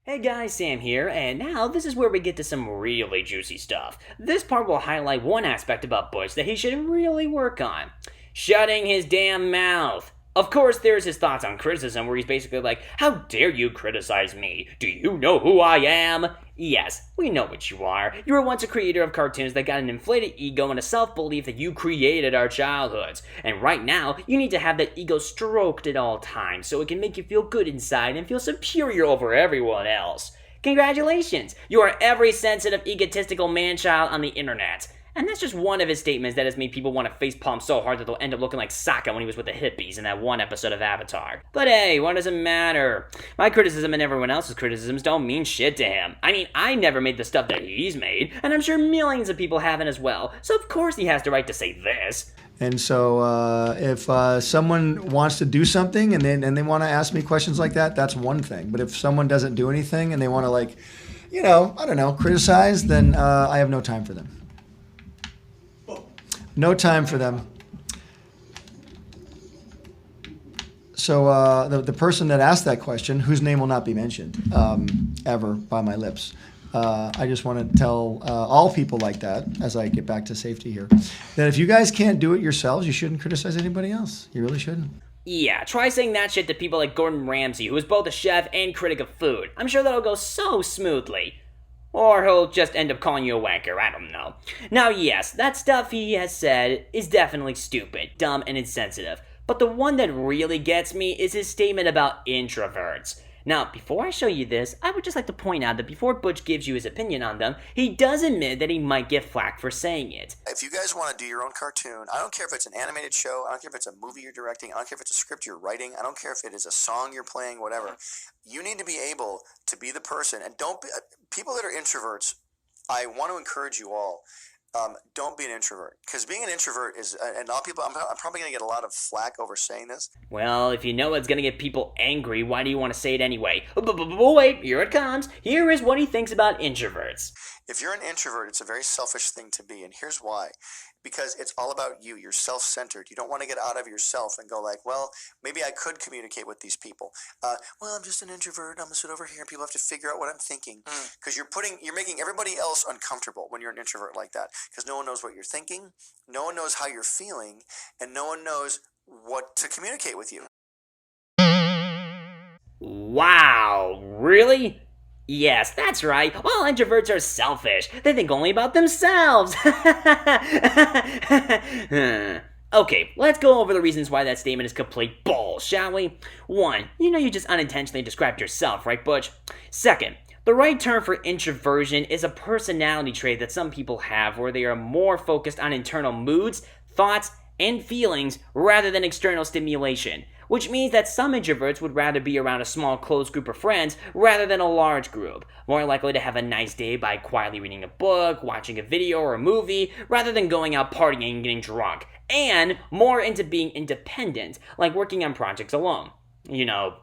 Hey guys, Sam here, and now this is where we get to some really juicy stuff. This part will highlight one aspect about Butch that he should really work on: shutting his damn mouth. Of course, there's his thoughts on criticism, where he's basically like, "How dare you criticize me? Do you know who I am?" Yes, we know what you are. You were once a creator of cartoons that got an inflated ego and a self-belief that you created our childhoods. And right now, you need to have that ego stroked at all times so it can make you feel good inside and feel superior over everyone else. Congratulations! You are every sensitive, egotistical man-child on the internet. And that's just one of his statements that has made people want to facepalm so hard that they'll end up looking like Sokka when he was with the hippies in that one episode of Avatar. But hey, what does it matter? My criticism and everyone else's criticisms don't mean shit to him. I mean, I never made the stuff that he's made, and I'm sure millions of people haven't as well, so of course he has the right to say this. And so if someone wants to do something and they want to ask me questions like that, that's one thing. But if someone doesn't do anything and they want to I don't know, criticize, then I have no time for them. No time for them. So the person that asked that question, whose name will not be mentioned ever by my lips, I just want to tell all people like that, as I get back to safety here, that if you guys can't do it yourselves, you shouldn't criticize anybody else. You really shouldn't. Yeah, try saying that shit to people like Gordon Ramsay, who is both a chef and critic of food. I'm sure that'll go so smoothly. Or he'll just end up calling you a wanker, I don't know. Now yes, that stuff he has said is definitely stupid, dumb, and insensitive. But the one that really gets me is his statement about introverts. Now, before I show you this, I would just like to point out that before Butch gives you his opinion on them, he does admit that he might get flack for saying it. If you guys want to do your own cartoon, I don't care if it's an animated show, I don't care if it's a movie you're directing, I don't care if it's a script you're writing, I don't care if it is a song you're playing, whatever. You need to be able to be the person, and don't be, people that are introverts, I want to encourage you all, don't be an introvert, because being an introvert is, and a lot of people, I'm probably going to get a lot of flack over saying this. Well, if you know it's gonna get people angry, why do you want to say it anyway? Wait, here it comes. Here is what he thinks about introverts. If you're an introvert, it's a very selfish thing to be, and here's why. Because it's all about you. You're self-centered. You don't want to get out of yourself and go like, well, maybe I could communicate with these people. Well, I'm just an introvert. I'm going to sit over here and people have to figure out what I'm thinking. Because you're making everybody else uncomfortable when you're an introvert like that. Because no one knows what you're thinking, no one knows how you're feeling, and no one knows what to communicate with you. Wow, really? Yes, that's right. All introverts are selfish. They think only about themselves. Okay, let's go over the reasons why that statement is complete bull, shall we? 1. You just unintentionally described yourself, right, Butch? 2nd, the right term for introversion is a personality trait that some people have where they are more focused on internal moods, thoughts, and feelings rather than external stimulation. Which means that some introverts would rather be around a small, close group of friends rather than a large group. More likely to have a nice day by quietly reading a book, watching a video or a movie, rather than going out partying and getting drunk. And more into being independent, like working on projects alone.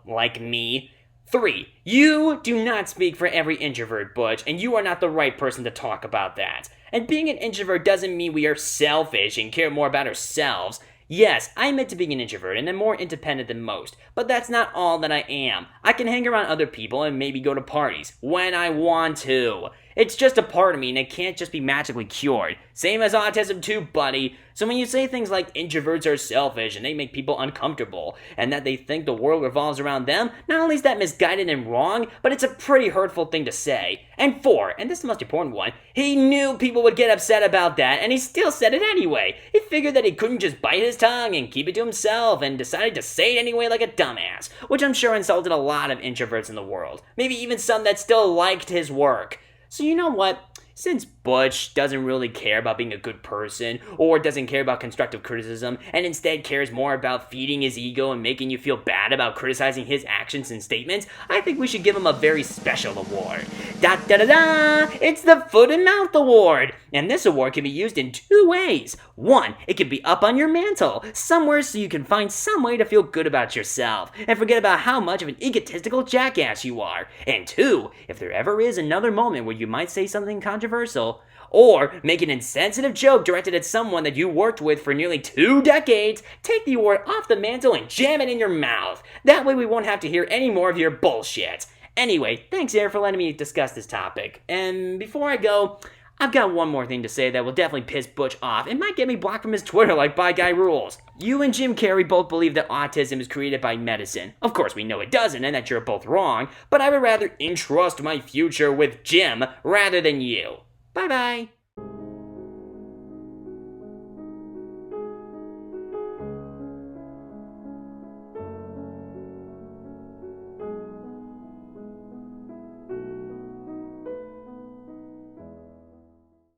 Like me. 3. You do not speak for every introvert, Butch, and you are not the right person to talk about that. And being an introvert doesn't mean we are selfish and care more about ourselves. Yes, I admit to being an introvert and am more independent than most, but that's not all that I am. I can hang around other people and maybe go to parties when I want to. It's just a part of me and it can't just be magically cured. Same as autism too, buddy. So when you say things like introverts are selfish and they make people uncomfortable and that they think the world revolves around them, not only is that misguided and wrong, but it's a pretty hurtful thing to say. And 4, and this is the most important one, he knew people would get upset about that and he still said it anyway. He figured that he couldn't just bite his tongue and keep it to himself and decided to say it anyway like a dumbass, which I'm sure insulted a lot of introverts in the world. Maybe even some that still liked his work. So you know what? Since Butch doesn't really care about being a good person, or doesn't care about constructive criticism, and instead cares more about feeding his ego and making you feel bad about criticizing his actions and statements, I think we should give him a very special award. Da-da-da-da! It's the Foot and Mouth Award! And this award can be used in 2 ways. 1, it can be up on your mantle, somewhere so you can find some way to feel good about yourself, and forget about how much of an egotistical jackass you are. And 2, if there ever is another moment where you might say something controversial, or make an insensitive joke directed at someone that you worked with for nearly 2 decades, take the award off the mantle and jam it in your mouth. That way we won't have to hear any more of your bullshit. Anyway, thanks, Air, for letting me discuss this topic. And before I go, I've got one more thing to say that will definitely piss Butch off. It might get me blocked from his Twitter like By Guy Rules. You and Jim Carrey both believe that autism is created by medicine. Of course, we know it doesn't and that you're both wrong, but I would rather entrust my future with Jim rather than you. Bye-bye.